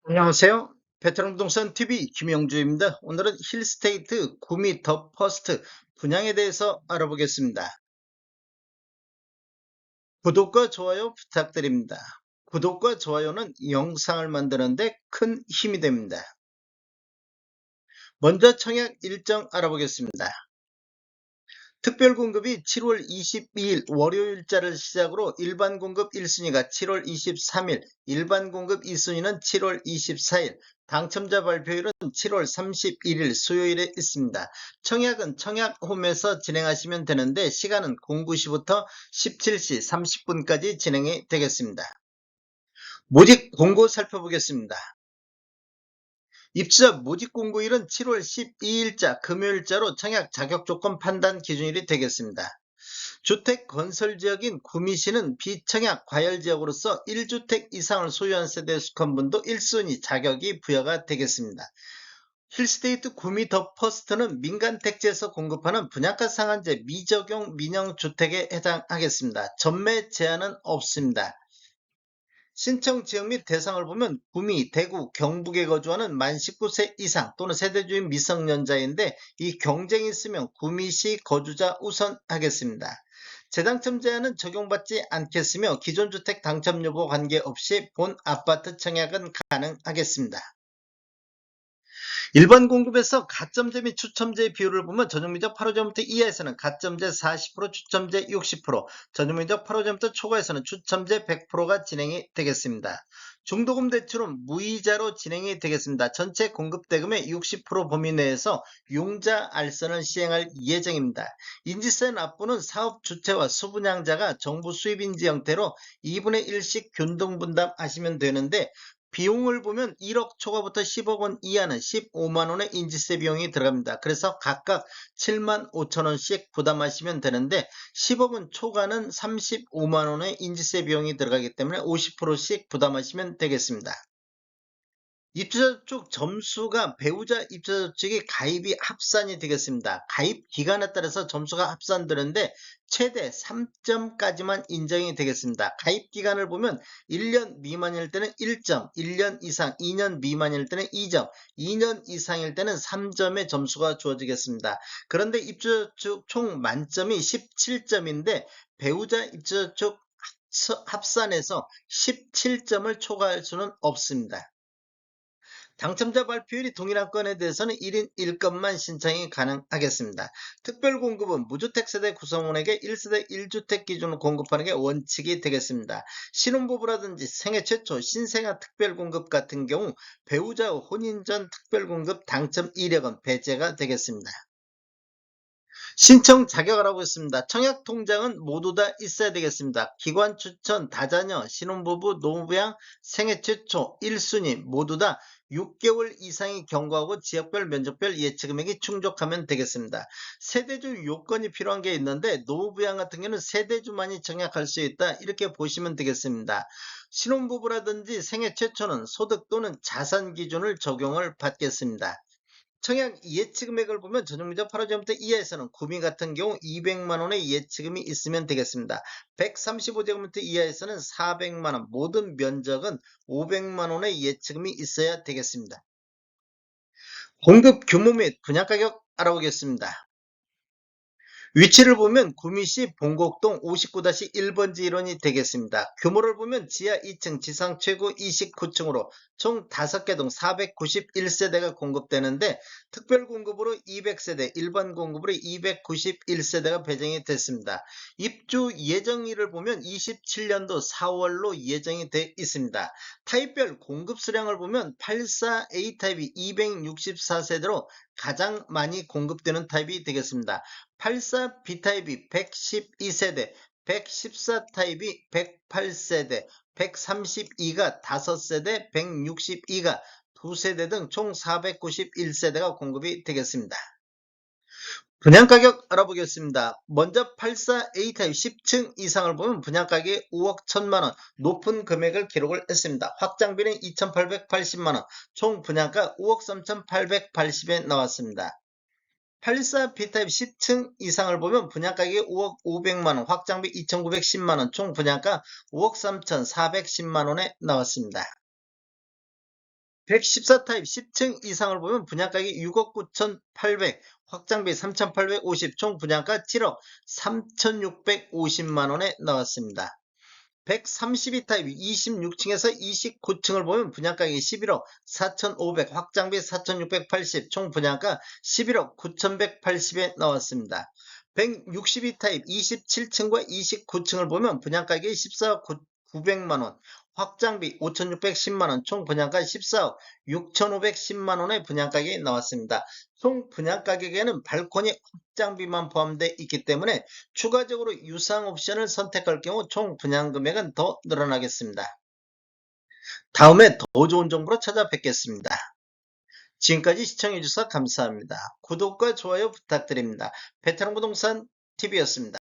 안녕하세요. 베테랑 부동산 TV 김영주입니다. 오늘은 힐스테이트 구미 더 퍼스트 분양에 대해서 알아보겠습니다. 구독과 좋아요 부탁드립니다. 구독과 좋아요는 영상을 만드는데 큰 힘이 됩니다. 먼저 청약 일정 알아보겠습니다. 특별 공급이 7월 22일 월요일자를 시작으로 일반 공급 1순위가 7월 23일, 일반 공급 2순위는 7월 24일, 당첨자 발표일은 7월 31일 수요일에 있습니다. 청약은 청약홈에서 진행하시면 되는데 시간은 09시부터 17시 30분까지 진행이 되겠습니다. 모집 공고 살펴보겠습니다. 입주자 모집 공고일은 7월 12일자 금요일자로 청약 자격 조건 판단 기준일이 되겠습니다. 주택 건설 지역인 구미시는 비청약 과열 지역으로서 1주택 이상을 소유한 세대에 속한 분도 1순위 자격이 부여가 되겠습니다. 힐스테이트 구미 더 퍼스트는 민간 택지에서 공급하는 분양가 상한제 미적용 민영주택에 해당하겠습니다. 전매 제한은 없습니다. 신청 지역 및 대상을 보면 구미, 대구, 경북에 거주하는 만 19세 이상 또는 세대주인 미성년자인데 이 경쟁이 있으면 구미시 거주자 우선하겠습니다. 재당첨 제한은 적용받지 않겠으며 기존 주택 당첨 여부 관계없이 본 아파트 청약은 가능하겠습니다. 일반 공급에서 가점제 및 추첨제 비율을 보면 전용면적 8호제곱미터 이하에서는 가점제 40%, 추첨제 60%, 전용면적 8호제곱미터 초과에서는 추첨제 100%가 진행이 되겠습니다. 중도금 대출은 무이자로 진행이 되겠습니다. 전체 공급 대금의 60% 범위 내에서 융자 알선을 시행할 예정입니다. 인지세 납부는 사업 주체와 수분양자가 정부 수입인지 형태로 2분의 1씩 균등 분담하시면 되는데 비용을 보면 1억 초과부터 10억 원 이하는 15만 원의 인지세 비용이 들어갑니다. 그래서 각각 7만 5천 원씩 부담하시면 되는데 10억 원 초과는 35만 원의 인지세 비용이 들어가기 때문에 50%씩 부담하시면 되겠습니다. 입주자 쪽 점수가 배우자 입주자 측이 가입이 합산이 되겠습니다. 가입 기간에 따라서 점수가 합산되는데 최대 3점까지만 인정이 되겠습니다. 가입 기간을 보면 1년 미만일 때는 1점, 1년 이상, 2년 미만일 때는 2점, 2년 이상일 때는 3점의 점수가 주어지겠습니다. 그런데 입주자 쪽 총 만점이 17점인데 배우자 입주자 쪽 합산해서 17점을 초과할 수는 없습니다. 당첨자 발표율이 동일한 건에 대해서는 1인 1건만 신청이 가능하겠습니다. 특별공급은 무주택 세대 구성원에게 1세대 1주택 기준으로 공급하는 게 원칙이 되겠습니다. 신혼부부라든지 생애 최초 신생아 특별공급 같은 경우 배우자 혼인 전 특별공급 당첨 이력은 배제가 되겠습니다. 신청 자격을 하고 있습니다. 청약 통장은 모두 다 있어야 되겠습니다. 기관 추천, 다자녀, 신혼부부, 노부양, 생애 최초, 1순위 모두 다 6개월 이상이 경과하고 지역별 면적별 예치금액이 충족하면 되겠습니다. 세대주 요건이 필요한 게 있는데 노부양 같은 경우는 세대주만이 청약할 수 있다 이렇게 보시면 되겠습니다. 신혼부부라든지 생애 최초는 소득 또는 자산 기준을 적용을 받겠습니다. 청약 예치금액을 보면 전용면적 8호제곱미터 이하에서는 구미 같은 경우 200만 원의 예치금이 있으면 되겠습니다. 135제곱미터 이하에서는 400만 원, 모든 면적은 500만 원의 예치금이 있어야 되겠습니다. 공급 규모 및 분양가격 알아보겠습니다. 위치를 보면 구미시 봉곡동 59-1번지 일원이 되겠습니다. 규모를 보면 지하 2층, 지상 최고 29층으로 총 5개 동 491세대가 공급되는데 특별 공급으로 200세대, 일반 공급으로 291세대가 배정이 됐습니다. 입주 예정일을 보면 27년도 4월로 예정이 돼 있습니다. 타입별 공급 수량을 보면 84A 타입이 264세대로 가장 많이 공급되는 타입이 되겠습니다. 84 B타입이 112세대, 114 타입이 108세대, 132가 5세대, 162가 2세대 등 총 491세대가 공급이 되겠습니다. 분양가격 알아보겠습니다. 먼저 84A 타입 10층 이상을 보면 분양가격이 5억 1천만원 높은 금액을 기록을 했습니다. 확장비는 2,880만원, 총 분양가 5억 3,880에 나왔습니다. 84 B타입 10층 이상을 보면 분양가격이 5억 500만원, 확장비 2,910만원, 총 분양가 5억 3,410만원에 나왔습니다. 114 타입 10층 이상을 보면 분양가격이 6억 9,800, 확장비 3,850, 총 분양가 7억 3,650만 원에 나왔습니다. 132 타입 26층에서 29층을 보면 분양가격이 11억 4,500, 확장비 4,680, 총 분양가 11억 9,180에 나왔습니다. 162 타입 27층과 29층을 보면 분양가격이 14억 900만원, 확장비 5,610만원, 총 분양가 14억 6,510만원의 분양가격이 나왔습니다. 총 분양가격에는 발코니 확장비만 포함되어 있기 때문에 추가적으로 유상 옵션을 선택할 경우 총 분양금액은 더 늘어나겠습니다. 다음에 더 좋은 정보로 찾아뵙겠습니다. 지금까지 시청해주셔서 감사합니다. 구독과 좋아요 부탁드립니다. 베테랑 부동산 TV였습니다.